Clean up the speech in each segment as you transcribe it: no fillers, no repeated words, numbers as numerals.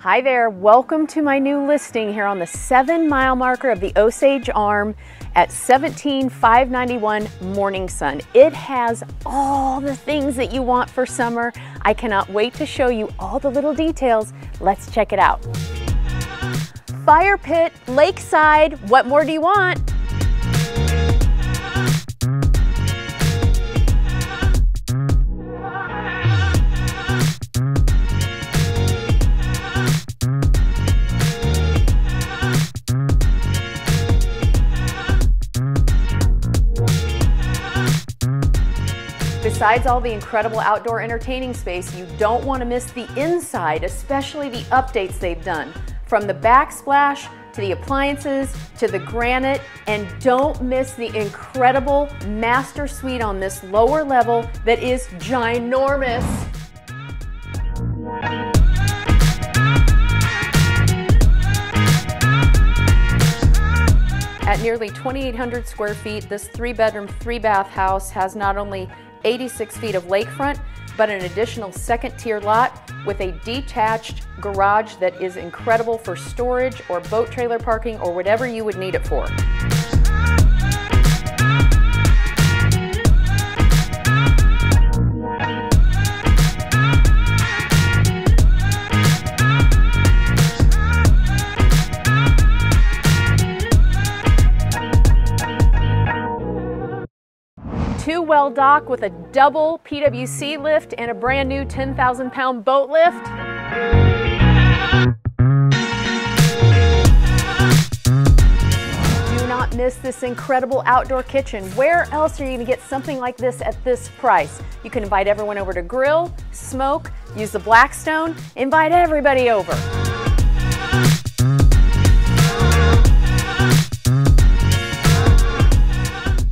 Hi there, welcome to my new listing here on the 7-mile marker of the Osage Arm at 17591 Morning Sun. It has all the things that you want for summer. I cannot wait to show you all the little details. Let's check it out. Fire pit, lakeside, what more do you want? Besides all the incredible outdoor entertaining space, you don't want to miss the inside, especially the updates they've done. From the backsplash, to the appliances, to the granite, and don't miss the incredible master suite on this lower level that is ginormous. At nearly 2,800 square feet, this 3-bedroom, 3-bath house has not only 86 feet of lakefront, but an additional second-tier lot with a detached garage that is incredible for storage or boat trailer parking or whatever you would need it for. Two-well dock with a double PWC lift and a brand new 10,000-pound boat lift. Do not miss this incredible outdoor kitchen. Where else are you going to get something like this at this price? You can invite everyone over to grill, smoke, use the Blackstone, invite everybody over.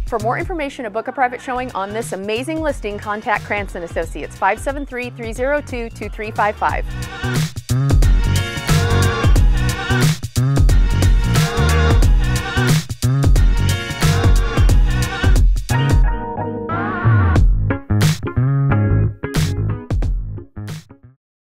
For more information to book a private showing on this amazing listing, contact Krantz & Associates, 573-302-2355.